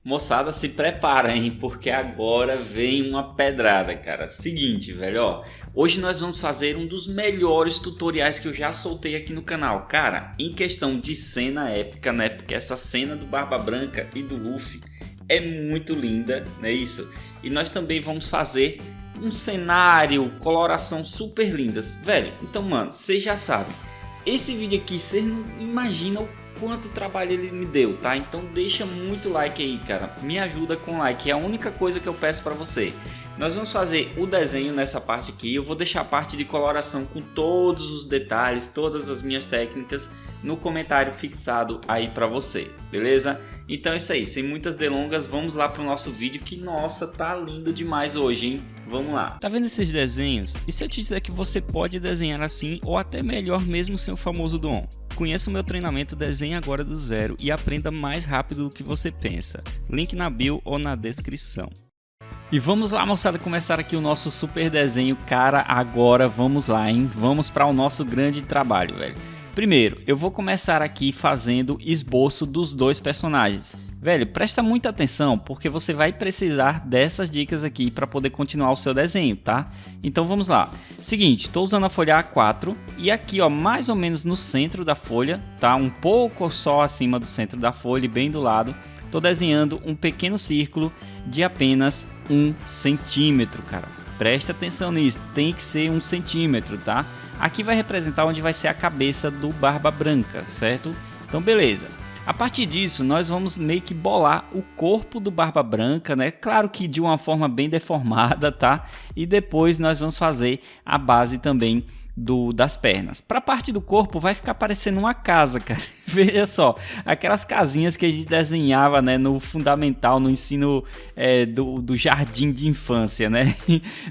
Moçada, se prepara, hein? Porque agora vem uma pedrada, cara. Seguinte, velho, ó. Hoje nós vamos fazer um dos melhores tutoriais que eu já soltei aqui no canal. Cara, em questão de cena épica, né? Porque essa cena do Barba Branca e do Luffy é muito linda, não é isso? E nós também vamos fazer um cenário, coloração super lindas. Velho, então, mano, vocês já sabem. Esse vídeo aqui, vocês não imaginam quanto trabalho ele me deu, tá? Então deixa muito like aí, cara. Me ajuda com like, é a única coisa que eu peço para você. Nós vamos fazer o desenho nessa parte aqui. Eu vou deixar a parte de coloração com todos os detalhes, todas as minhas técnicas no comentário fixado aí para você, beleza? Então é isso aí, sem muitas delongas, vamos lá pro nosso vídeo que, nossa, tá lindo demais hoje, hein? Vamos lá. Tá vendo esses desenhos? E se eu te dizer que você pode desenhar assim ou até melhor mesmo sem o famoso dom? Conheça o meu treinamento Desenhe Agora do Zero e aprenda mais rápido do que você pensa. Link na bio ou na descrição. E vamos lá, moçada, começar aqui o nosso super desenho. Cara, agora vamos lá, hein? Vamos para o nosso grande trabalho, velho. Primeiro, eu vou começar aqui fazendo esboço dos dois personagens. Velho, presta muita atenção porque você vai precisar dessas dicas aqui para poder continuar o seu desenho, tá? Então vamos lá. Seguinte, estou usando a folha A4 e aqui, ó, mais ou menos no centro da folha, tá? Um pouco só acima do centro da folha e bem do lado, estou desenhando um pequeno círculo de apenas 1 centímetro, cara. Presta atenção nisso, tem que ser 1 centímetro, tá? Aqui vai representar onde vai ser a cabeça do Barba Branca, certo? Então beleza. A partir disso, nós vamos meio que bolar o corpo do Barba Branca, né? Claro que de uma forma bem deformada, tá? E depois nós vamos fazer a base também das pernas. Para a parte do corpo vai ficar parecendo uma casa, cara. Veja só, aquelas casinhas que a gente desenhava, né, no fundamental, no ensino do jardim de infância, né?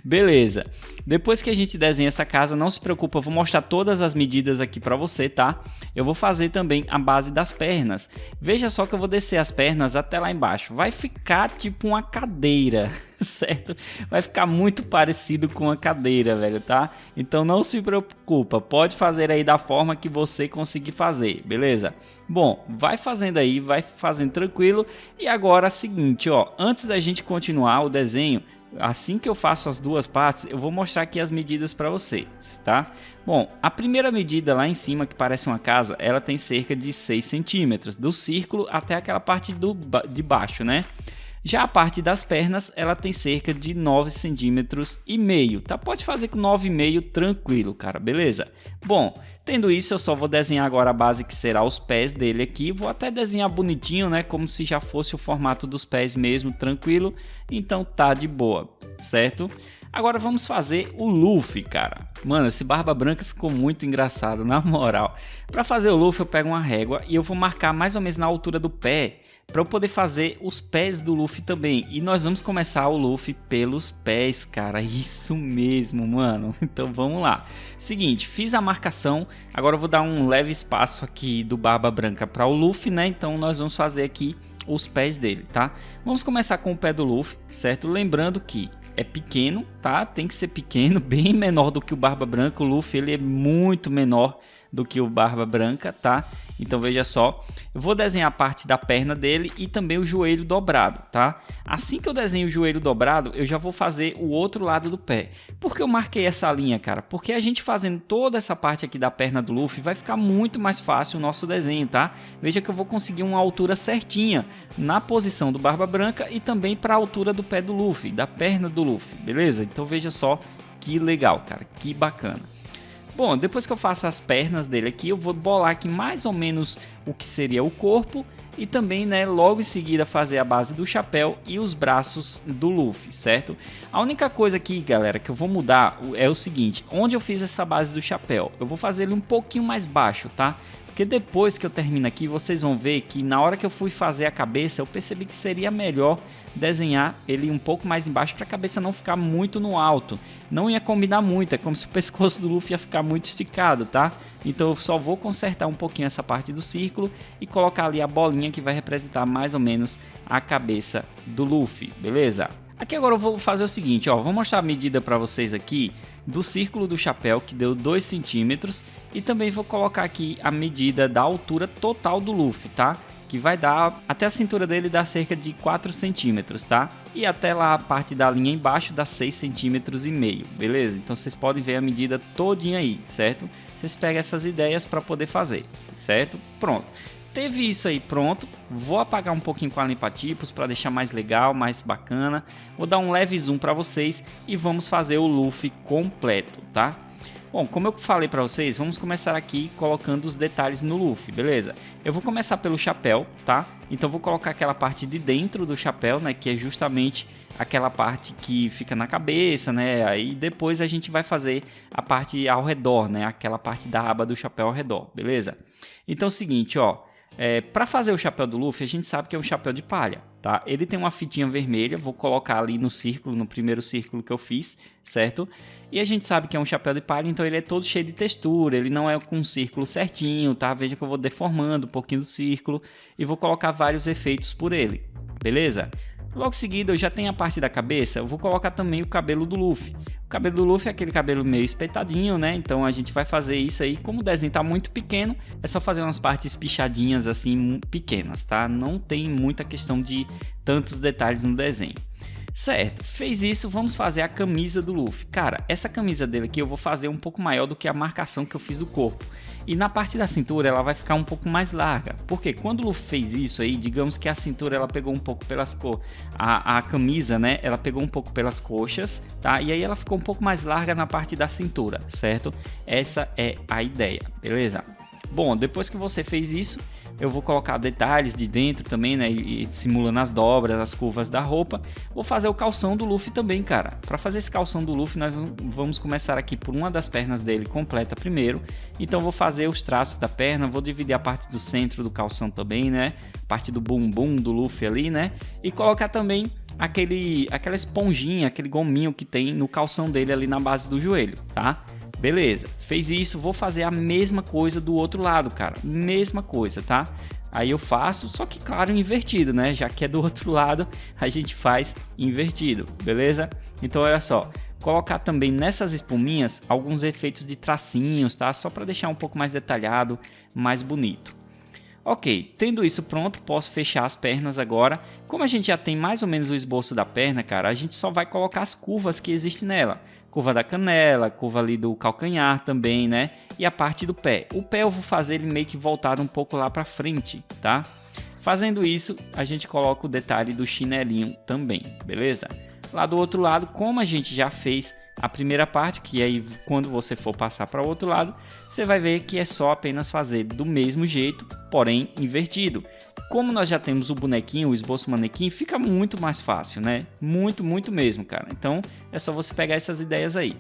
Beleza. Depois que a gente desenha essa casa, não se preocupa, eu vou mostrar todas as medidas aqui para você, tá? Eu vou fazer também a base das pernas. Veja só que eu vou descer as pernas até lá embaixo. Vai ficar tipo uma cadeira, certo? Vai ficar muito parecido com uma cadeira, velho, tá? Então não se preocupa, pode fazer aí da forma que você conseguir fazer, beleza? Bom, vai fazendo aí, vai fazendo tranquilo. E agora é o seguinte, ó, antes da gente continuar o desenho, assim que eu faço as duas partes, eu vou mostrar aqui as medidas para vocês, tá? Bom, a primeira medida lá em cima, que parece uma casa, ela tem cerca de 6 centímetros, do círculo até aquela parte de baixo, né? Já a parte das pernas, ela tem cerca de 9 centímetros e meio, tá? Pode fazer com 9,5 tranquilo, cara, beleza? Bom, tendo isso, eu só vou desenhar agora a base que será os pés dele aqui. Vou até desenhar bonitinho, né? Como se já fosse o formato dos pés mesmo, tranquilo. Então tá de boa, certo? Agora vamos fazer o Luffy, cara. Mano, esse Barba Branca ficou muito engraçado, na moral. Para fazer o Luffy, eu pego uma régua e eu vou marcar mais ou menos na altura do pé, para eu poder fazer os pés do Luffy também. E nós vamos começar o Luffy pelos pés, cara. Isso mesmo, mano. Então vamos lá. Seguinte, fiz a marcação. Agora eu vou dar um leve espaço aqui do Barba Branca para o Luffy, né? Então nós vamos fazer aqui os pés dele, tá? Vamos começar com o pé do Luffy, certo? Lembrando que é pequeno, tá? Tem que ser pequeno, bem menor do que o Barba Branca. O Luffy, ele é muito menor do que o Barba Branca, tá? Então veja só, eu vou desenhar a parte da perna dele e também o joelho dobrado, tá? Assim que eu desenho o joelho dobrado, eu já vou fazer o outro lado do pé. Por que eu marquei essa linha, cara? Porque a gente fazendo toda essa parte aqui da perna do Luffy vai ficar muito mais fácil o nosso desenho, tá? Veja que eu vou conseguir uma altura certinha na posição do Barba Branca e também para a altura do pé do Luffy, da perna do Luffy, beleza? Então veja só que legal, cara, que bacana. Bom, depois que eu faço as pernas dele aqui, eu vou bolar aqui mais ou menos o que seria o corpo e também, né, logo em seguida fazer a base do chapéu e os braços do Luffy, certo? A única coisa aqui, galera, que eu vou mudar é o seguinte, onde eu fiz essa base do chapéu, eu vou fazer ele um pouquinho mais baixo, tá? Porque depois que eu termino aqui, vocês vão ver que na hora que eu fui fazer a cabeça, eu percebi que seria melhor desenhar ele um pouco mais embaixo para a cabeça não ficar muito no alto. Não ia combinar muito, é como se o pescoço do Luffy ia ficar muito esticado, tá? Então eu só vou consertar um pouquinho essa parte do círculo e colocar ali a bolinha que vai representar mais ou menos a cabeça do Luffy, beleza? Aqui agora eu vou fazer o seguinte, ó, vou mostrar a medida para vocês aqui do círculo do chapéu, que deu 2 centímetros, e também vou colocar aqui a medida da altura total do Luffy, tá? que vai dar até a cintura dele dá cerca de 4 centímetros, tá? E até lá a parte da linha embaixo dá 6,5 centímetros, beleza? Então vocês podem ver a medida todinha aí, certo? Vocês pegam essas ideias para poder fazer, certo? Pronto. Teve isso aí pronto, vou apagar um pouquinho com a limpa-tipos para deixar mais legal, mais bacana. Vou dar um leve zoom para vocês e vamos fazer o Luffy completo, tá? Bom, como eu falei para vocês, vamos começar aqui colocando os detalhes no Luffy, beleza? Eu vou começar pelo chapéu, tá? Então vou colocar aquela parte de dentro do chapéu, né? Que é justamente aquela parte que fica na cabeça, né? Aí depois a gente vai fazer a parte ao redor, né? Aquela parte da aba do chapéu ao redor, beleza? Então é o seguinte, ó. Para fazer o chapéu do Luffy, a gente sabe que é um chapéu de palha, tá? Ele tem uma fitinha vermelha, vou colocar ali no círculo, no primeiro círculo que eu fiz, certo? E a gente sabe que é um chapéu de palha, então ele é todo cheio de textura, ele não é com um círculo certinho, tá? Veja que eu vou deformando um pouquinho do círculo e vou colocar vários efeitos por ele, beleza? Logo em seguida, eu já tenho a parte da cabeça, eu vou colocar também o cabelo do Luffy. O cabelo do Luffy é aquele cabelo meio espetadinho, né? Então a gente vai fazer isso aí. Como o desenho tá muito pequeno, é só fazer umas partes pichadinhas assim, pequenas, tá? Não tem muita questão de tantos detalhes no desenho. Certo, fez isso, vamos fazer a camisa do Luffy. Cara, essa camisa dele aqui eu vou fazer um pouco maior do que a marcação que eu fiz do corpo. E na parte da cintura ela vai ficar um pouco mais larga. Porque quando o Luffy fez isso aí, digamos que a cintura ela pegou um pouco pelas a camisa, né? Ela pegou um pouco pelas coxas, tá? E aí ela ficou um pouco mais larga na parte da cintura, certo? Essa é a ideia, beleza? Bom, depois que você fez isso, eu vou colocar detalhes de dentro também, né? E simulando as dobras, as curvas da roupa. Vou fazer o calção do Luffy também, cara. Para fazer esse calção do Luffy, nós vamos começar aqui por uma das pernas dele completa primeiro. Então vou fazer os traços da perna, vou dividir a parte do centro do calção também, né? Parte do bumbum do Luffy ali, né? E colocar também aquela esponjinha, aquele gominho que tem no calção dele ali na base do joelho, tá? Beleza, fez isso, vou fazer a mesma coisa do outro lado, cara, mesma coisa, tá? Aí eu faço, só que claro, invertido, né? Já que é do outro lado, a gente faz invertido, beleza? Então olha só, colocar também nessas espuminhas alguns efeitos de tracinhos, tá? Só para deixar um pouco mais detalhado, mais bonito. Ok, tendo isso pronto, posso fechar as pernas agora. Como a gente já tem mais ou menos o esboço da perna, cara, a gente só vai colocar as curvas que existem nela. Curva da canela, curva ali do calcanhar também, né? E a parte do pé. O pé eu vou fazer ele meio que voltado um pouco lá para frente, tá? Fazendo isso, a gente coloca o detalhe do chinelinho também, beleza? Lá do outro lado, como a gente já fez a primeira parte, que aí quando você for passar para o outro lado, você vai ver que é só apenas fazer do mesmo jeito, porém invertido. Como nós já temos o bonequinho, o esboço manequim, fica muito mais fácil, né? Muito, muito mesmo, cara. Então é só você pegar essas ideias aí.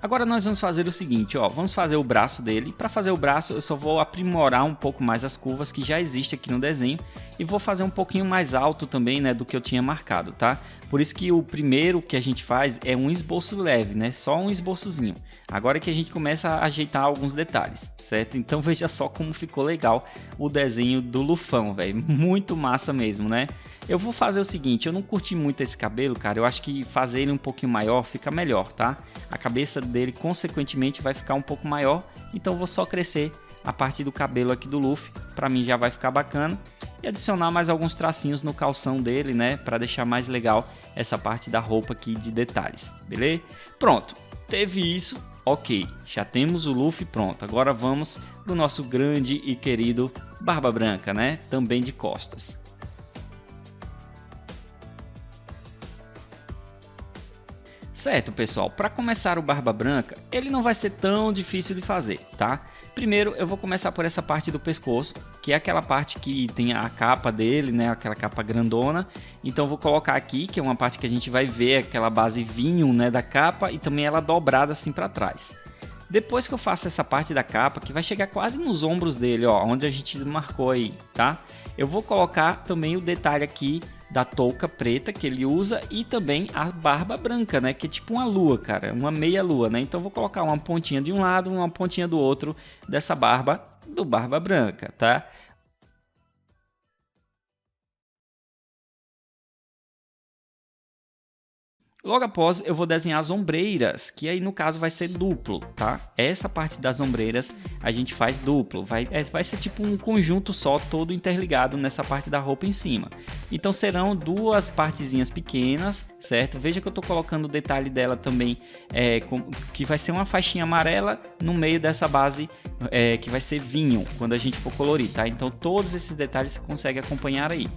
Agora nós vamos fazer o seguinte, ó, vamos fazer o braço dele. Para fazer o braço eu só vou aprimorar um pouco mais as curvas que já existem aqui no desenho e vou fazer um pouquinho mais alto também, né, do que eu tinha marcado, tá? Por isso que o primeiro que a gente faz é um esboço leve, né, só um esboçozinho. Agora que a gente começa a ajeitar alguns detalhes, certo? Então veja só como ficou legal o desenho do Lufão, velho, muito massa mesmo, né? Eu vou fazer o seguinte, eu não curti muito esse cabelo, cara, eu acho que fazer ele um pouquinho maior fica melhor, tá? A cabeça dele consequentemente vai ficar um pouco maior, então eu vou só crescer a parte do cabelo aqui do Luffy, pra mim já vai ficar bacana, e adicionar mais alguns tracinhos no calção dele, né, pra deixar mais legal essa parte da roupa aqui de detalhes, beleza? Pronto, teve isso, ok, já temos o Luffy pronto, agora vamos pro nosso grande e querido Barba Branca, né, também de costas. Certo, pessoal, para começar o Barba Branca, ele não vai ser tão difícil de fazer, tá? Primeiro eu vou começar por essa parte do pescoço, que é aquela parte que tem a capa dele, né? Aquela capa grandona. Então eu vou colocar aqui, que é uma parte que a gente vai ver aquela base vinho, né, da capa e também ela dobrada assim para trás. Depois que eu faço essa parte da capa, que vai chegar quase nos ombros dele, ó, onde a gente marcou aí, tá? Eu vou colocar também o detalhe aqui da touca preta que ele usa e também a barba branca, né? Que é tipo uma lua, cara, uma meia lua, né? Então eu vou colocar uma pontinha de um lado, uma pontinha do outro dessa barba do Barba Branca, tá? Logo após eu vou desenhar as ombreiras, que aí no caso vai ser duplo, tá? Essa parte das ombreiras a gente faz duplo, vai ser tipo um conjunto só, todo interligado nessa parte da roupa em cima. Então serão duas partezinhas pequenas, certo? Veja que eu tô colocando o detalhe dela também, que vai ser uma faixinha amarela no meio dessa base, que vai ser vinho, quando a gente for colorir, tá? Então todos esses detalhes você consegue acompanhar aí.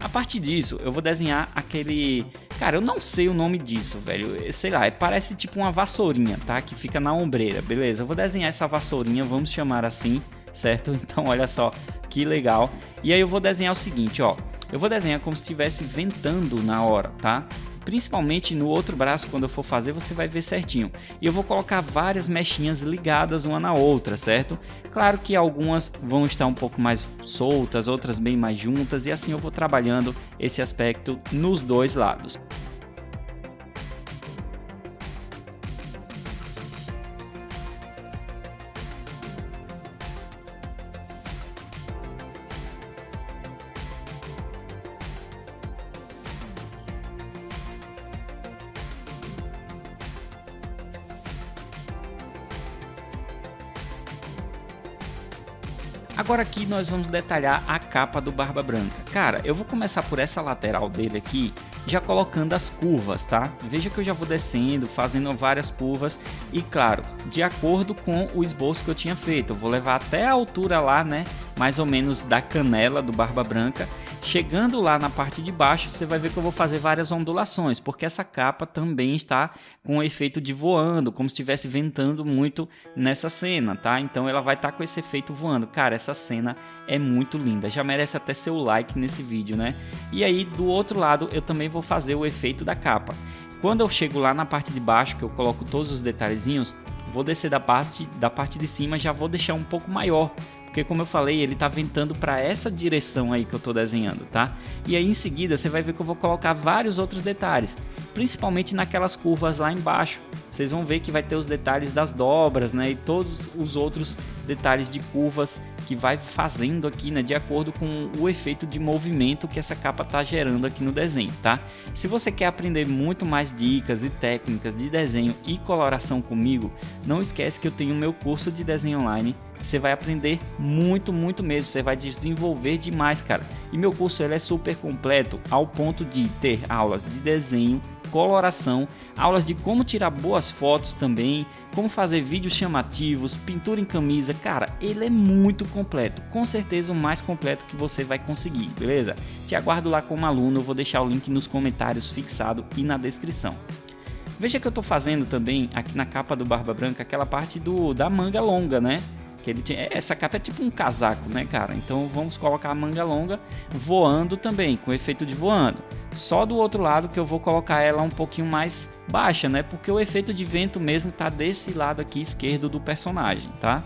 A partir disso, eu vou desenhar aquele... Cara, eu não sei o nome disso, velho. Sei lá, parece tipo uma vassourinha, tá? Que fica na ombreira, beleza? Eu vou desenhar essa vassourinha, vamos chamar assim, certo? Então, olha só, que legal. E aí eu vou desenhar o seguinte, ó. Eu vou desenhar como se estivesse ventando na hora, tá? Principalmente no outro braço, quando eu for fazer, você vai ver certinho. E eu vou colocar várias mechinhas ligadas uma na outra, certo? Claro que algumas vão estar um pouco mais soltas, outras bem mais juntas, e assim eu vou trabalhando esse aspecto nos dois lados. Agora aqui nós vamos detalhar a capa do Barba Branca. Cara, eu vou começar por essa lateral dele aqui, já colocando as curvas, tá? Veja que eu já vou descendo, fazendo várias curvas e claro, de acordo com o esboço que eu tinha feito. Eu vou levar até a altura lá, né? Mais ou menos da canela do Barba Branca. Chegando lá na parte de baixo, você vai ver que eu vou fazer várias ondulações, porque essa capa também está com o efeito de voando, como se estivesse ventando muito nessa cena, tá? Então ela vai estar com esse efeito voando. Cara, essa cena é muito linda, já merece até seu like nesse vídeo, né? E aí, do outro lado, eu também vou fazer o efeito da capa. Quando eu chego lá na parte de baixo, que eu coloco todos os detalhezinhos, vou descer da parte de cima, já vou deixar um pouco maior, porque como eu falei, ele tá ventando para essa direção aí que eu tô desenhando, tá? E aí em seguida você vai ver que eu vou colocar vários outros detalhes, principalmente naquelas curvas lá embaixo. Vocês vão ver que vai ter os detalhes das dobras, né? E todos os outros detalhes de curvas que vai fazendo aqui, né? De acordo com o efeito de movimento que essa capa tá gerando aqui no desenho, tá? Se você quer aprender muito mais dicas e técnicas de desenho e coloração comigo, não esquece que eu tenho o meu curso de desenho online. Você vai aprender muito mesmo, você vai desenvolver demais, cara. E meu curso ele é super completo ao ponto de ter aulas de desenho, coloração, aulas de como tirar boas fotos também, como fazer vídeos chamativos, pintura em camisa. Cara, ele é muito completo, com certeza o mais completo que você vai conseguir, beleza? Te aguardo lá como aluno, eu vou deixar o link nos comentários fixado e na descrição. Veja que eu tô fazendo também aqui na capa do Barba Branca aquela parte da manga longa, né? Que ele tinha, essa capa é tipo um casaco, né, cara? Então vamos colocar a manga longa voando também, com efeito de voando. Só do outro lado que eu vou colocar ela um pouquinho mais baixa, né? Porque o efeito de vento mesmo tá desse lado aqui esquerdo do personagem, tá?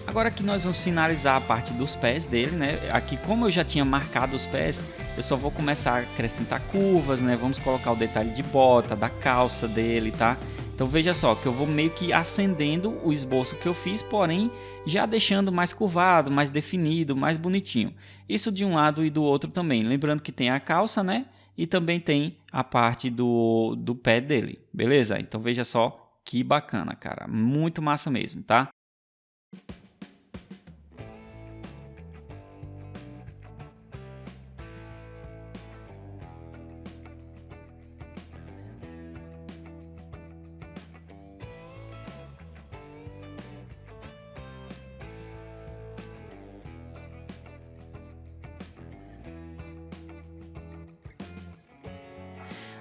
Agora que nós vamos finalizar a parte dos pés dele, né? Aqui como eu já tinha marcado os pés, eu só vou começar a acrescentar curvas, né? Vamos colocar o detalhe de bota, da calça dele, tá? Então veja só que eu vou meio que acendendo o esboço que eu fiz, porém já deixando mais curvado, mais definido, mais bonitinho. Isso de um lado e do outro também. Lembrando que tem a calça, né? E também tem a parte do pé dele, beleza? Então veja só que bacana, cara. Muito massa mesmo, tá?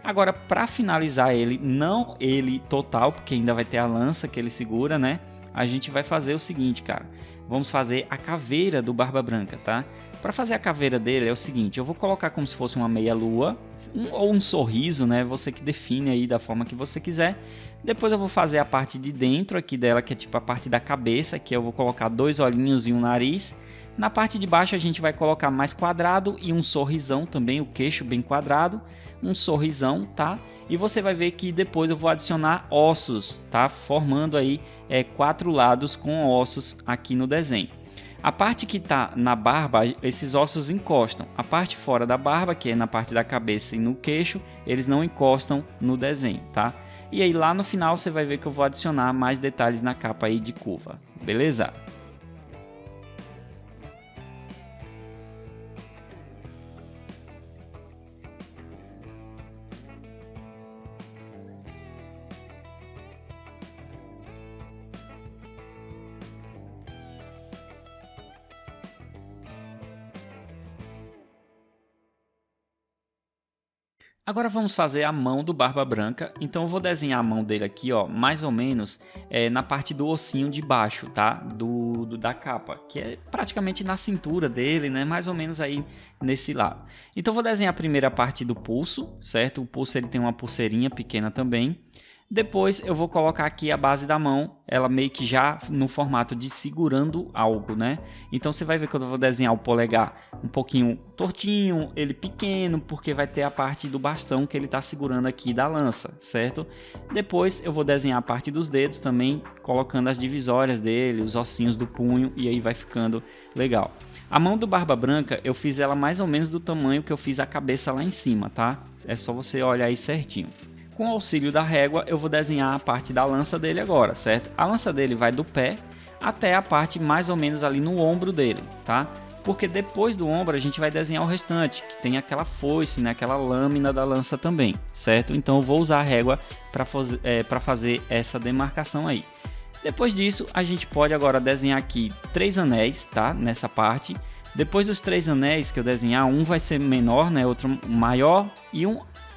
Agora, para finalizar ele, não ele total, porque ainda vai ter a lança que ele segura, né? A gente vai fazer o seguinte, cara. Vamos fazer a caveira do Barba Branca, tá? Para fazer a caveira dele é o seguinte, eu vou colocar como se fosse uma meia-lua ou um sorriso, né? Você que define aí da forma que você quiser. Depois eu vou fazer a parte de dentro aqui dela, que é tipo a parte da cabeça, que eu vou colocar 2 olhinhos e um nariz. Na parte de baixo a gente vai colocar mais quadrado e um sorrisão também, o queixo bem quadrado, um sorrisão, tá? E você vai ver que depois eu vou adicionar ossos, tá? Formando aí 4 lados com ossos aqui no desenho. A parte que está na barba, esses ossos encostam. A parte fora da barba, que é na parte da cabeça e no queixo, eles não encostam no desenho, tá? E aí lá no final você vai ver que eu vou adicionar mais detalhes na capa aí de curva, beleza? Agora vamos fazer a mão do Barba Branca, então eu vou desenhar a mão dele aqui, ó, mais ou menos na parte do ossinho de baixo, tá? Da capa, que é praticamente na cintura dele, né? Mais ou menos aí nesse lado. Então eu vou desenhar a primeira parte do pulso, certo? O pulso ele tem uma pulseirinha pequena também. Depois eu vou colocar aqui a base da mão, ela meio que já no formato de segurando algo, né? Então você vai ver que eu vou desenhar o polegar um pouquinho tortinho, ele pequeno, porque vai ter a parte do bastão que ele está segurando aqui da lança, certo? Depois eu vou desenhar a parte dos dedos também, colocando as divisórias dele, os ossinhos do punho, e aí vai ficando legal. A mão do Barba Branca eu fiz ela mais ou menos do tamanho que eu fiz a cabeça lá em cima, tá? É só você olhar aí certinho. Com o auxílio da régua, eu vou desenhar a parte da lança dele agora, certo? A lança dele vai do pé até a parte mais ou menos ali no ombro dele, tá? Porque depois do ombro a gente vai desenhar o restante, que tem aquela foice, né? Aquela lâmina da lança também, certo? Então eu vou usar a régua para fazer essa demarcação aí. Depois disso, a gente pode agora desenhar aqui 3 anéis, tá? Nessa parte. Depois dos 3 anéis que eu desenhar, um vai ser menor, né? Outro maior e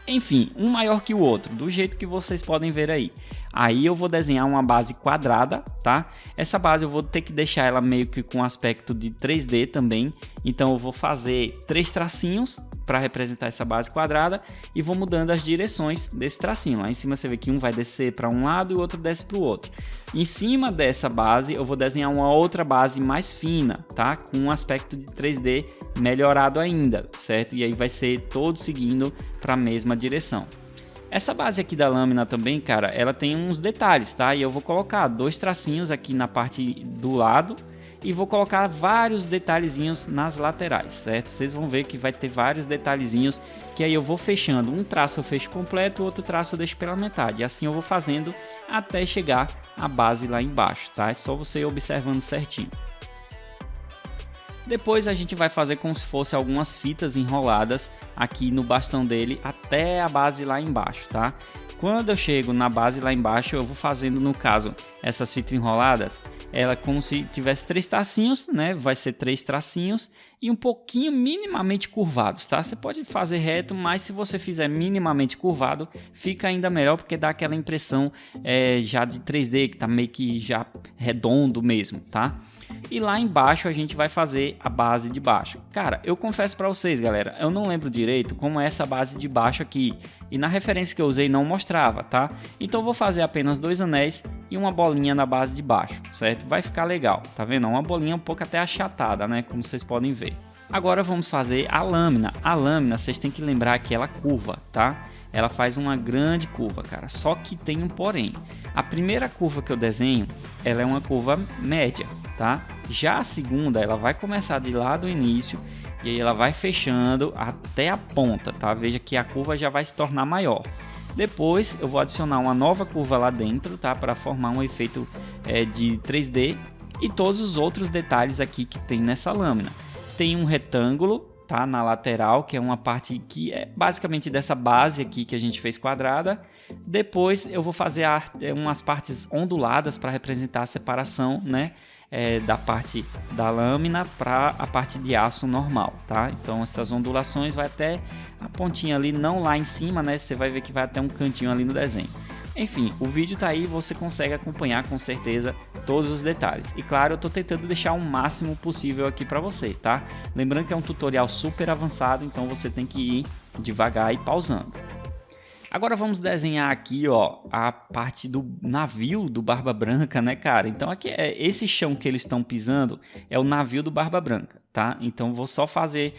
enfim, um maior que o outro, do jeito que vocês podem ver aí. Aí eu vou desenhar uma base quadrada, tá? Essa base eu vou ter que deixar ela meio que com aspecto de 3D também. Então eu vou fazer 3 tracinhos para representar essa base quadrada e vou mudando as direções desse tracinho. Lá em cima você vê que um vai descer para um lado e o outro desce para o outro. Em cima dessa base eu vou desenhar uma outra base mais fina, tá? Com um aspecto de 3D melhorado ainda, certo? E aí vai ser todo seguindo para a mesma direção. Essa base aqui da lâmina também, cara, ela tem uns detalhes, tá? E eu vou colocar 2 tracinhos aqui na parte do lado e vou colocar vários detalhezinhos nas laterais, certo? Vocês vão ver que vai ter vários detalhezinhos que aí eu vou fechando. Um traço eu fecho completo, o outro traço eu deixo pela metade. E assim eu vou fazendo até chegar a base lá embaixo, tá? É só você ir observando certinho. Depois a gente vai fazer como se fosse algumas fitas enroladas aqui no bastão dele até a base lá embaixo, tá? Quando eu chego na base lá embaixo, eu vou fazendo, no caso, essas fitas enroladas, ela como se tivesse 3 tracinhos, né? Vai ser 3 tracinhos e um pouquinho minimamente curvados, tá? Você pode fazer reto, mas se você fizer minimamente curvado, fica ainda melhor, porque dá aquela impressão já de 3D, que tá meio que já redondo mesmo, tá? E lá embaixo a gente vai fazer a base de baixo. Cara, eu confesso para vocês, galera, eu não lembro direito como é essa base de baixo aqui. E na referência que eu usei não mostrava, tá? Então eu vou fazer apenas 2 anéis e uma bolinha na base de baixo, certo? Vai ficar legal, tá vendo? Uma bolinha um pouco até achatada, né? Como vocês podem ver. Agora vamos fazer a lâmina. A lâmina, vocês têm que lembrar que ela curva, tá? Ela faz uma grande curva, cara. Só que tem um porém. A primeira curva que eu desenho, ela é uma curva média, tá? Já a segunda, ela vai começar de lá do início e aí ela vai fechando até a ponta, tá? Veja que a curva já vai se tornar maior. Depois eu vou adicionar uma nova curva lá dentro, tá? Para formar um efeito de 3D e todos os outros detalhes aqui que tem nessa lâmina. Tem um retângulo, tá? Na lateral, que é uma parte que é basicamente dessa base aqui que a gente fez quadrada. Depois eu vou fazer umas partes onduladas para representar a separação, né? da parte da lâmina para a parte de aço normal, tá? Então essas ondulações vai até a pontinha ali, não lá em cima, né? Você vai ver que vai até um cantinho ali no desenho. Enfim, o vídeo tá aí, você consegue acompanhar com certeza todos os detalhes. E claro, eu tô tentando deixar o máximo possível aqui para você, tá? Lembrando que é um tutorial super avançado, então você tem que ir devagar e pausando. Agora vamos desenhar aqui, ó, a parte do navio do Barba Branca, né, cara? Então aqui esse chão que eles estão pisando é o navio do Barba Branca, tá? Então vou só fazer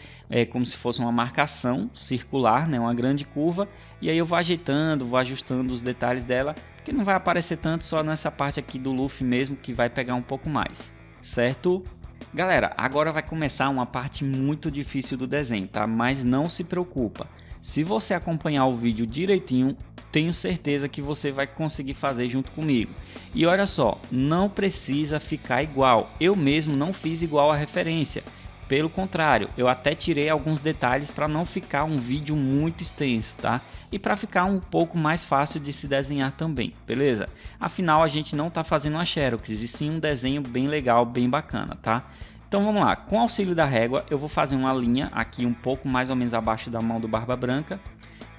como se fosse uma marcação circular, né, uma grande curva, e aí eu vou ajeitando, vou ajustando os detalhes dela, porque não vai aparecer tanto, só nessa parte aqui do Luffy mesmo que vai pegar um pouco mais, certo? Galera, agora vai começar uma parte muito difícil do desenho, tá? Mas não se preocupa. Se você acompanhar o vídeo direitinho, tenho certeza que você vai conseguir fazer junto comigo. E olha só, não precisa ficar igual. Eu mesmo não fiz igual a referência. Pelo contrário, eu até tirei alguns detalhes para não ficar um vídeo muito extenso, tá? E para ficar um pouco mais fácil de se desenhar também, beleza? Afinal, a gente não está fazendo uma Xerox, e sim um desenho bem legal, bem bacana, tá? Então vamos lá, com auxílio da régua eu vou fazer uma linha aqui um pouco mais ou menos abaixo da mão do Barba Branca.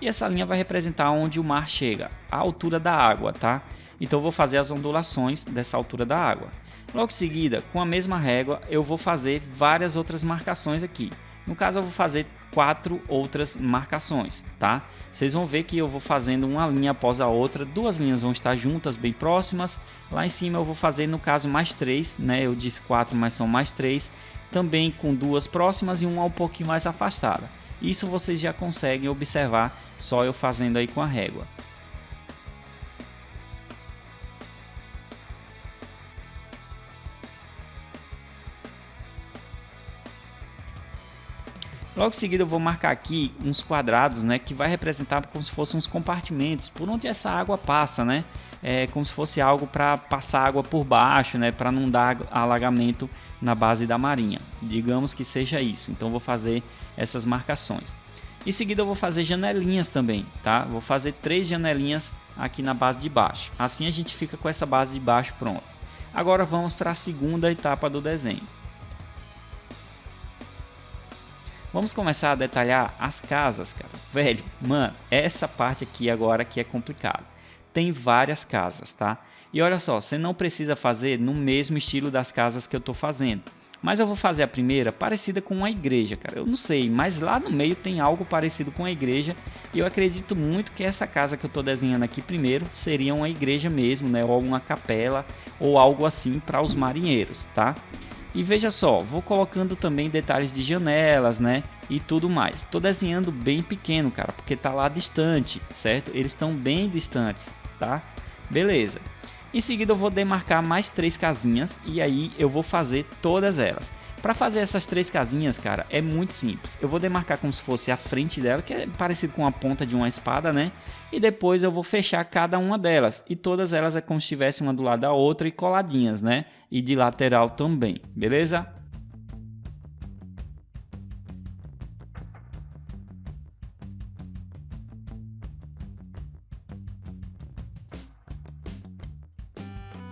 E essa linha vai representar onde o mar chega, a altura da água, tá? Então eu vou fazer as ondulações dessa altura da água. Logo em seguida, com a mesma régua, eu vou fazer várias outras marcações aqui. No caso eu vou fazer 4 outras marcações, tá? Vocês vão ver que eu vou fazendo uma linha após a outra, 2 linhas vão estar juntas, bem próximas. Lá em cima eu vou fazer, no caso, mais 3, né? Eu disse 4, mas são mais 3. Também com 2 próximas e uma um pouquinho mais afastada. Isso vocês já conseguem observar só eu fazendo aí com a régua. Logo em seguida eu vou marcar aqui uns quadrados, né, que vai representar como se fossem uns compartimentos por onde essa água passa, né? É como se fosse algo para passar água por baixo, né, para não dar alagamento na base da marinha. Digamos que seja isso. Então eu vou fazer essas marcações. Em seguida eu vou fazer janelinhas também, tá? Vou fazer 3 janelinhas aqui na base de baixo. Assim a gente fica com essa base de baixo pronta. Agora vamos para a segunda etapa do desenho. Vamos começar a detalhar as casas, cara. Velho, mano, essa parte aqui agora que é complicada. Tem várias casas, tá? E olha só, você não precisa fazer no mesmo estilo das casas que eu tô fazendo. Mas eu vou fazer a primeira parecida com uma igreja, cara. Eu não sei, mas lá no meio tem algo parecido com a igreja. E eu acredito muito que essa casa que eu tô desenhando aqui primeiro seria uma igreja mesmo, né? Ou uma capela, ou algo assim para os marinheiros, tá? E veja só, vou colocando também detalhes de janelas, né? E tudo mais. Tô desenhando bem pequeno, cara, porque tá lá distante, certo? Eles estão bem distantes, tá? Beleza. Em seguida eu vou demarcar mais 3 casinhas e aí eu vou fazer todas elas. Para fazer essas 3 casinhas, cara, é muito simples. Eu vou demarcar como se fosse a frente dela, que é parecido com a ponta de uma espada, né? E depois eu vou fechar cada uma delas. E todas elas é como se estivessem uma do lado da outra e coladinhas, né? E de lateral também, beleza?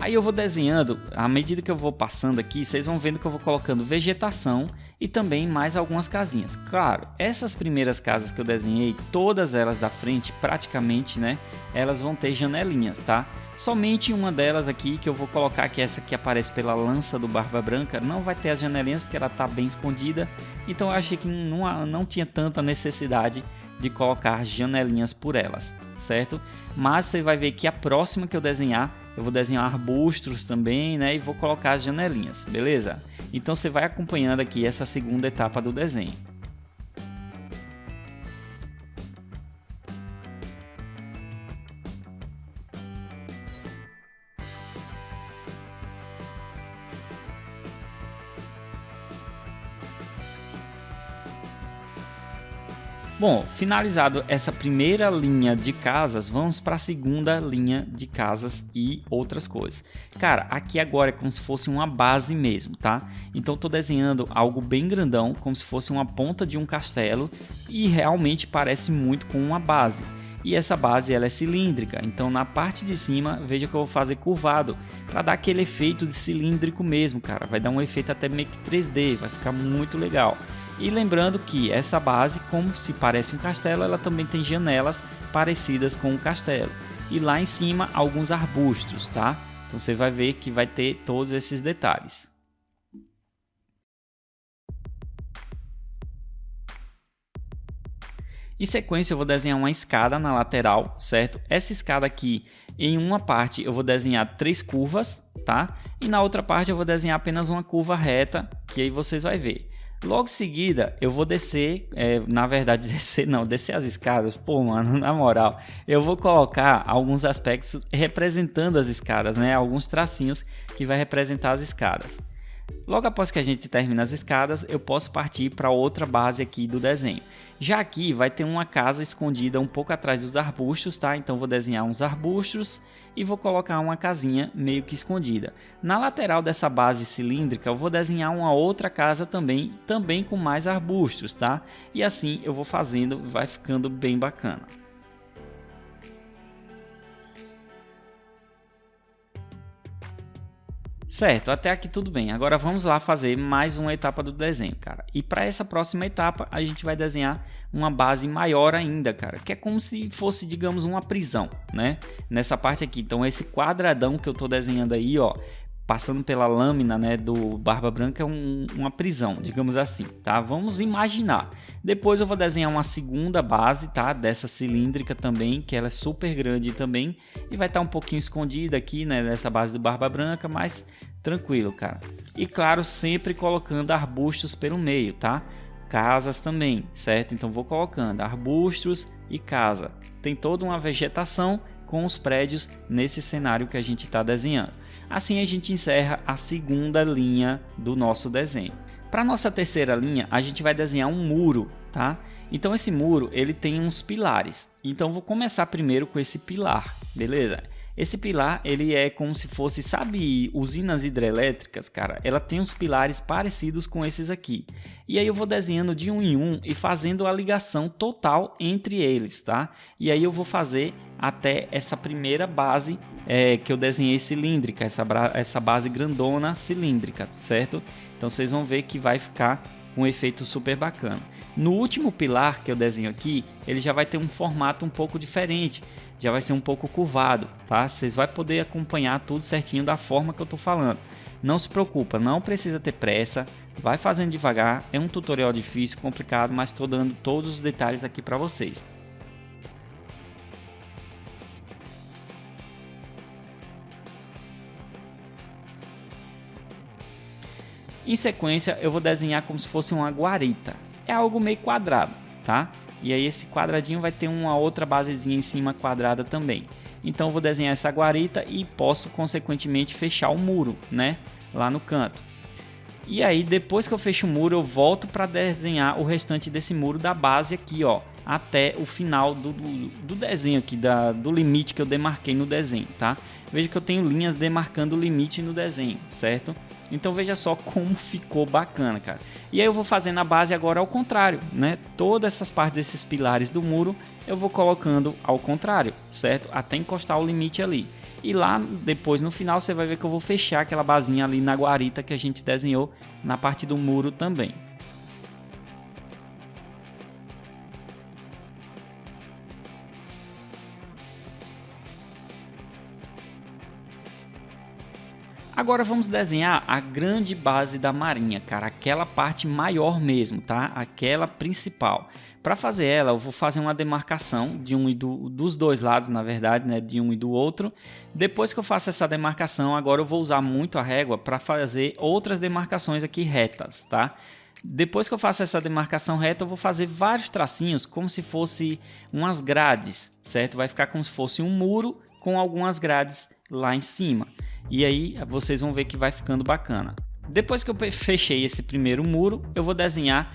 Aí eu vou desenhando, à medida que eu vou passando aqui, vocês vão vendo que eu vou colocando vegetação e também mais algumas casinhas. Claro, essas primeiras casas que eu desenhei, todas elas da frente, praticamente, né, elas vão ter janelinhas, tá? Somente uma delas aqui que eu vou colocar, que é essa que aparece pela lança do Barba Branca, não vai ter as janelinhas porque ela tá bem escondida. Então eu achei que não tinha tanta necessidade de colocar janelinhas por elas, certo? Mas você vai ver que a próxima que eu desenhar, eu vou desenhar arbustos também, né? E vou colocar as janelinhas, beleza? Então você vai acompanhando aqui essa segunda etapa do desenho. Bom, finalizado essa primeira linha de casas, vamos para a segunda linha de casas e outras coisas. Cara, aqui agora é como se fosse uma base mesmo, tá? Então tô desenhando algo bem grandão, como se fosse uma ponta de um castelo e realmente parece muito com uma base. E essa base ela é cilíndrica, então na parte de cima veja que eu vou fazer curvado para dar aquele efeito de cilíndrico mesmo, cara. Vai dar um efeito até meio que 3D, vai ficar muito legal. E lembrando que essa base, como se parece um castelo, ela também tem janelas parecidas com o castelo. E lá em cima alguns arbustos, tá? Então você vai ver que vai ter todos esses detalhes. Em sequência eu vou desenhar uma escada na lateral, certo? Essa escada aqui, em uma parte eu vou desenhar 3 curvas, tá? E na outra parte eu vou desenhar apenas uma curva reta, que aí vocês vão ver. Logo em seguida eu vou descer, na verdade descer as escadas, pô mano, na moral. Eu vou colocar alguns aspectos representando as escadas, né? Alguns tracinhos que vai representar as escadas. Logo após que a gente termina as escadas, eu posso partir para outra base aqui do desenho. Já aqui vai ter uma casa escondida um pouco atrás dos arbustos, tá? Então vou desenhar uns arbustos e vou colocar uma casinha meio que escondida. Na lateral dessa base cilíndrica eu vou desenhar uma outra casa também com mais arbustos, tá? E assim eu vou fazendo, vai ficando bem bacana. Certo, até aqui tudo bem. Agora vamos lá fazer mais uma etapa do desenho, cara. E para essa próxima etapa a gente vai desenhar uma base maior ainda, cara. Que é como se fosse, digamos, uma prisão, né? Nessa parte aqui. Então esse quadradão que eu tô desenhando aí, ó, passando pela lâmina, né, do Barba Branca é uma prisão, digamos assim, tá? Vamos imaginar. Depois eu vou desenhar uma segunda base, tá? Dessa cilíndrica também, que ela é super grande também e vai estar um pouquinho escondida aqui, né, nessa base do Barba Branca, mas tranquilo, cara. E claro, sempre colocando arbustos pelo meio, tá? Casas também, certo? Então vou colocando arbustos e casa. Tem toda uma vegetação com os prédios nesse cenário que a gente está desenhando. Assim a gente encerra a segunda linha do nosso desenho. Para nossa terceira linha, a gente vai desenhar um muro, tá? Então esse muro, ele tem uns pilares. Então vou começar primeiro com esse pilar, beleza? Esse pilar, ele é como se fosse, sabe, usinas hidrelétricas, cara? Ela tem uns pilares parecidos com esses aqui. E aí eu vou desenhando de um em um e fazendo a ligação total entre eles, tá? E aí eu vou fazer até essa primeira base que eu desenhei cilíndrica, essa base grandona cilíndrica, certo? Então vocês vão ver que vai ficar um efeito super bacana. No último pilar que eu desenho aqui, ele já vai ter um formato um pouco diferente. Já vai ser um pouco curvado, tá? Vocês vão poder acompanhar tudo certinho da forma que eu tô falando. Não se preocupa, não precisa ter pressa, vai fazendo devagar. É um tutorial difícil, complicado, mas estou dando todos os detalhes aqui para vocês. Em sequência, eu vou desenhar como se fosse uma guarita. É algo meio quadrado, tá? E aí esse quadradinho vai ter uma outra basezinha em cima quadrada também. Então eu vou desenhar essa guarita e posso consequentemente fechar o muro, né? Lá no canto. E aí depois que eu fecho o muro eu volto para desenhar o restante desse muro da base aqui, ó. Até o final do desenho aqui, do limite que eu demarquei no desenho, tá? Veja que eu tenho linhas demarcando o limite no desenho, certo? Então veja só como ficou bacana, cara. E aí eu vou fazendo a base agora ao contrário, né? Todas essas partes desses pilares do muro eu vou colocando ao contrário, certo? Até encostar o limite ali. E lá depois no final você vai ver que eu vou fechar aquela basinha ali na guarita que a gente desenhou na parte do muro também. Agora vamos desenhar a grande base da marinha, cara, aquela parte maior mesmo, tá? Aquela principal. Para fazer ela, eu vou fazer uma demarcação de dos dois lados, na verdade, né? De um e do outro. Depois que eu faço essa demarcação, agora eu vou usar muito a régua para fazer outras demarcações aqui retas, tá? Depois que eu faço essa demarcação reta, eu vou fazer vários tracinhos como se fosse umas grades, certo? Vai ficar como se fosse um muro com algumas grades lá em cima. E aí vocês vão ver que vai ficando bacana. Depois que eu fechei esse primeiro muro, eu vou desenhar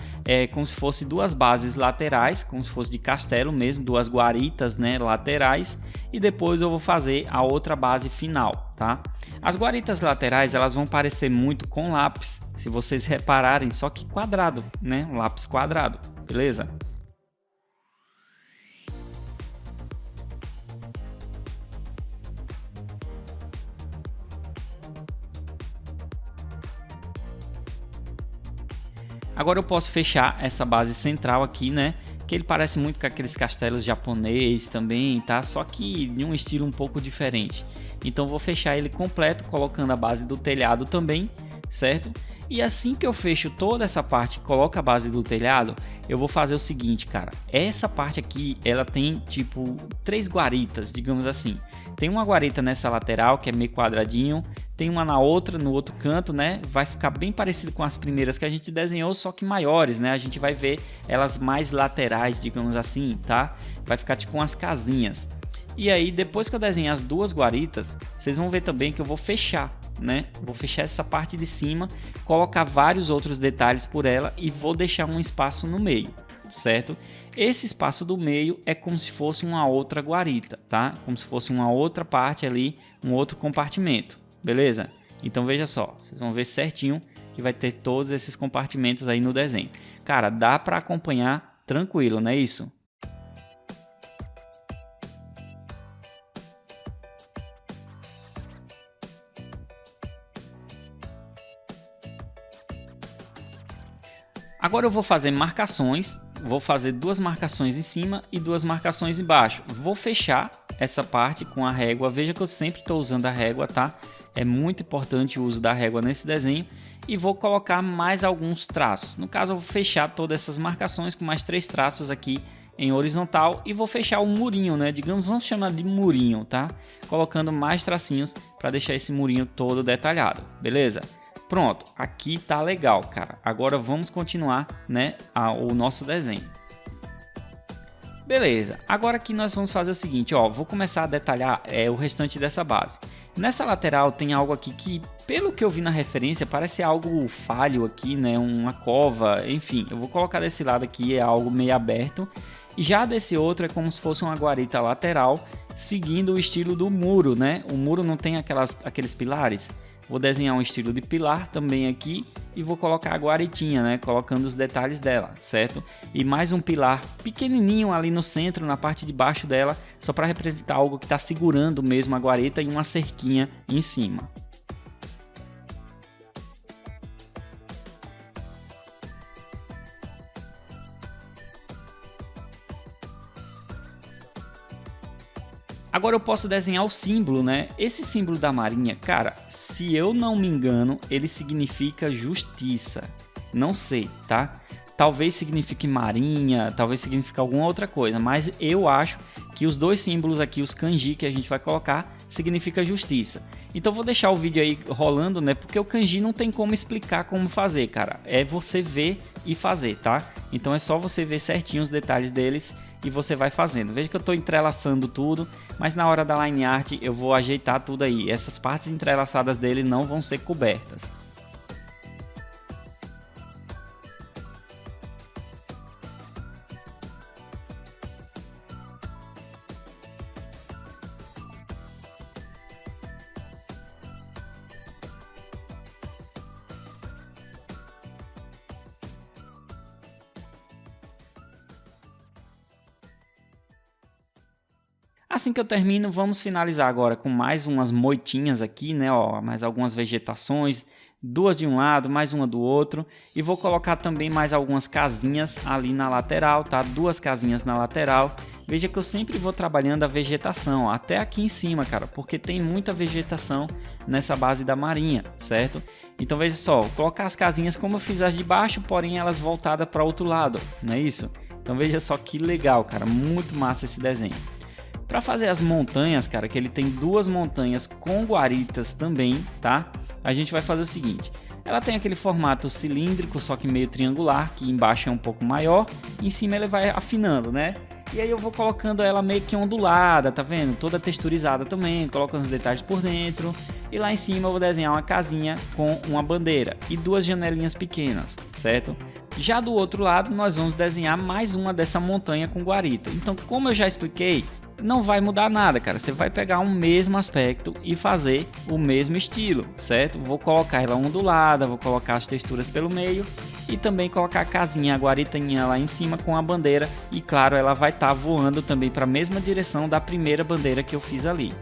como se fosse duas bases laterais, como se fosse de castelo mesmo, duas guaritas, né, laterais. E depois eu vou fazer a outra base final, tá? As guaritas laterais elas vão parecer muito com lápis, se vocês repararem, só que quadrado, né, um lápis quadrado, beleza? Agora eu posso fechar essa base central aqui, né? Que ele parece muito com aqueles castelos japonês também, tá? Só que de um estilo um pouco diferente. Então vou fechar ele completo, colocando a base do telhado também, certo? E assim que eu fecho toda essa parte e coloco a base do telhado, eu vou fazer o seguinte, cara. Essa parte aqui, ela tem tipo 3 guaritas, digamos assim. Tem uma guarita nessa lateral, que é meio quadradinho. Tem uma na outra, no outro canto, né? Vai ficar bem parecido com as primeiras que a gente desenhou, só que maiores, né? A gente vai ver elas mais laterais, digamos assim, tá? Vai ficar tipo umas casinhas. E aí, depois que eu desenhar as 2 guaritas, vocês vão ver também que eu vou fechar, né? Vou fechar essa parte de cima, colocar vários outros detalhes por ela e vou deixar um espaço no meio, certo? Esse espaço do meio é como se fosse uma outra guarita, tá? Como se fosse uma outra parte ali, um outro compartimento, beleza? Então veja só, vocês vão ver certinho que vai ter todos esses compartimentos aí no desenho. Cara, dá para acompanhar tranquilo, não é isso? Agora eu vou fazer marcações, vou fazer 2 marcações em cima e 2 marcações embaixo. Vou fechar essa parte com a régua, veja que eu sempre estou usando a régua, tá? É muito importante o uso da régua nesse desenho. E vou colocar mais alguns traços. No caso eu vou fechar todas essas marcações com mais 3 traços aqui em horizontal. E vou fechar o murinho, né? Digamos, vamos chamar de murinho, tá? Colocando mais tracinhos para deixar esse murinho todo detalhado, beleza? Pronto, aqui tá legal, cara. Agora vamos continuar, né, o nosso desenho. Beleza, agora aqui nós vamos fazer o seguinte, ó, vou começar a detalhar o restante dessa base. Nessa lateral tem algo aqui que, pelo que eu vi na referência, parece algo falho aqui, né, uma cova, enfim. Eu vou colocar desse lado aqui, é algo meio aberto. E já desse outro é como se fosse uma guarita lateral, seguindo o estilo do muro, né? O muro não tem aqueles pilares. Vou desenhar um estilo de pilar também aqui e vou colocar a guaritinha, né? Colocando os detalhes dela, certo? E mais um pilar pequenininho ali no centro, na parte de baixo dela, só para representar algo que está segurando mesmo a guarita e uma cerquinha em cima. Agora eu posso desenhar o símbolo, né? Esse símbolo da marinha, cara, se eu não me engano, ele significa justiça. Não sei, tá? Talvez signifique marinha, talvez signifique alguma outra coisa, mas eu acho que os 2 símbolos aqui, os kanji que a gente vai colocar, significa justiça. Então vou deixar o vídeo aí rolando, né? Porque o kanji não tem como explicar como fazer, cara. É você ver e fazer, tá? Então é só você ver certinho os detalhes deles e você vai fazendo. Veja que eu estou entrelaçando tudo, mas na hora da line art eu vou ajeitar tudo aí. Essas partes entrelaçadas dele não vão ser cobertas. Assim que eu termino, vamos finalizar agora com mais umas moitinhas aqui, né? Ó, mais algumas vegetações, 2 de um lado, mais uma do outro. E vou colocar também mais algumas casinhas ali na lateral, tá? 2 casinhas na lateral. Veja que eu sempre vou trabalhando a vegetação, até aqui em cima, cara, porque tem muita vegetação nessa base da marinha, certo? Então veja só, vou colocar as casinhas como eu fiz as de baixo, porém elas voltadas para o outro lado, não é isso? Então veja só que legal, cara, muito massa esse desenho. Para fazer as montanhas, cara, que ele tem 2 montanhas com guaritas também, tá? A gente vai fazer o seguinte. Ela tem aquele formato cilíndrico, só que meio triangular, que embaixo é um pouco maior. E em cima ele vai afinando, né? E aí eu vou colocando ela meio que ondulada, tá vendo? Toda texturizada também, colocando os detalhes por dentro. E lá em cima eu vou desenhar uma casinha com uma bandeira e 2 janelinhas pequenas, certo? Já do outro lado nós vamos desenhar mais uma dessa montanha com guarita. Então, como eu já expliquei, não vai mudar nada, cara. Você vai pegar o mesmo aspecto e fazer o mesmo estilo, certo? Vou colocar ela ondulada, vou colocar as texturas pelo meio e também colocar a casinha, a guaritinha lá em cima com a bandeira. E claro, ela vai estar voando também para a mesma direção da primeira bandeira que eu fiz ali.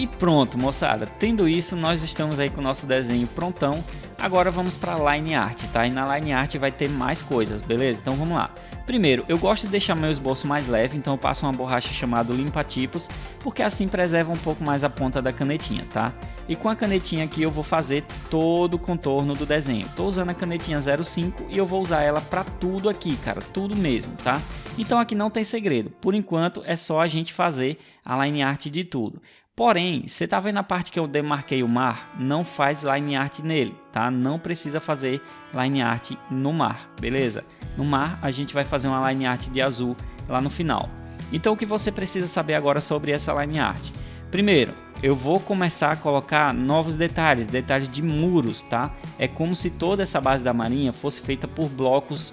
E pronto, moçada, tendo isso, nós estamos aí com o nosso desenho prontão. Agora vamos para a Line Art, tá? E na Line Art vai ter mais coisas, beleza? Então vamos lá. Primeiro, eu gosto de deixar meu esboço mais leve, então eu passo uma borracha chamada limpa-tipos, porque assim preserva um pouco mais a ponta da canetinha, tá? E com a canetinha aqui eu vou fazer todo o contorno do desenho. Tô usando a canetinha 05 e eu vou usar ela para tudo aqui, cara, tudo mesmo, tá? Então aqui não tem segredo, por enquanto é só a gente fazer a Line Art de tudo. Porém, você tá vendo a parte que eu demarquei o mar? Não faz line art nele, tá? Não precisa fazer line art no mar, beleza? No mar a gente vai fazer uma line art de azul lá no final. Então o que você precisa saber agora sobre essa line art? Primeiro, eu vou começar a colocar novos detalhes de muros, tá? É como se toda essa base da marinha fosse feita por blocos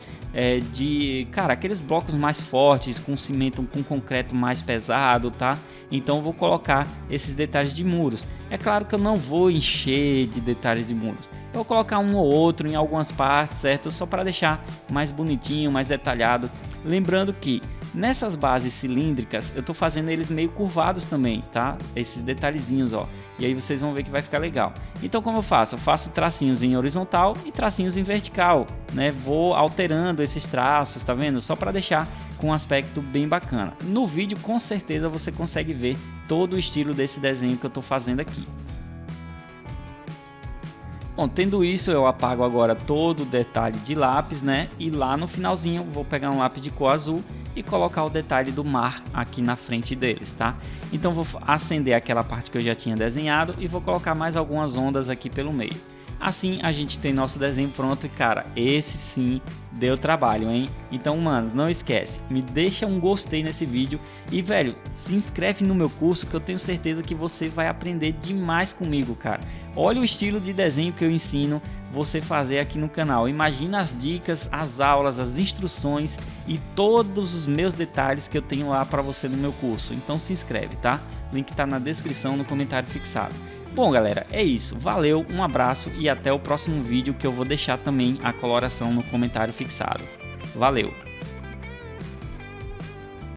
aqueles blocos mais fortes, com cimento, com concreto mais pesado, tá? Então eu vou colocar esses detalhes de muros. É claro que eu não vou encher de detalhes de muros. Eu vou colocar um ou outro em algumas partes, certo? Só para deixar mais bonitinho, mais detalhado. Lembrando que nessas bases cilíndricas eu tô fazendo eles meio curvados também, tá? Esses detalhezinhos, ó. E aí vocês vão ver que vai ficar legal. Então como eu faço? Eu faço tracinhos em horizontal e tracinhos em vertical, né? Vou alterando esses traços, tá vendo? Só para deixar com um aspecto bem bacana. No vídeo com certeza você consegue ver todo o estilo desse desenho que eu tô fazendo aqui. Bom, tendo isso, eu apago agora todo o detalhe de lápis, né? E lá no finalzinho vou pegar um lápis de cor azul e colocar o detalhe do mar aqui na frente deles, tá? Então vou acender aquela parte que eu já tinha desenhado e vou colocar mais algumas ondas aqui pelo meio. Assim a gente tem nosso desenho pronto e cara, esse sim deu trabalho, hein? Então manos, não esquece, me deixa um gostei nesse vídeo e velho, se inscreve no meu curso que eu tenho certeza que você vai aprender demais comigo, cara. Olha o estilo de desenho que eu ensino você fazer aqui no canal. Imagina as dicas, as aulas, as instruções e todos os meus detalhes que eu tenho lá para você no meu curso. Então se inscreve, tá? O link tá na descrição, no comentário fixado. Bom galera, é isso, valeu, um abraço e até o próximo vídeo que eu vou deixar também a coloração no comentário fixado. Valeu!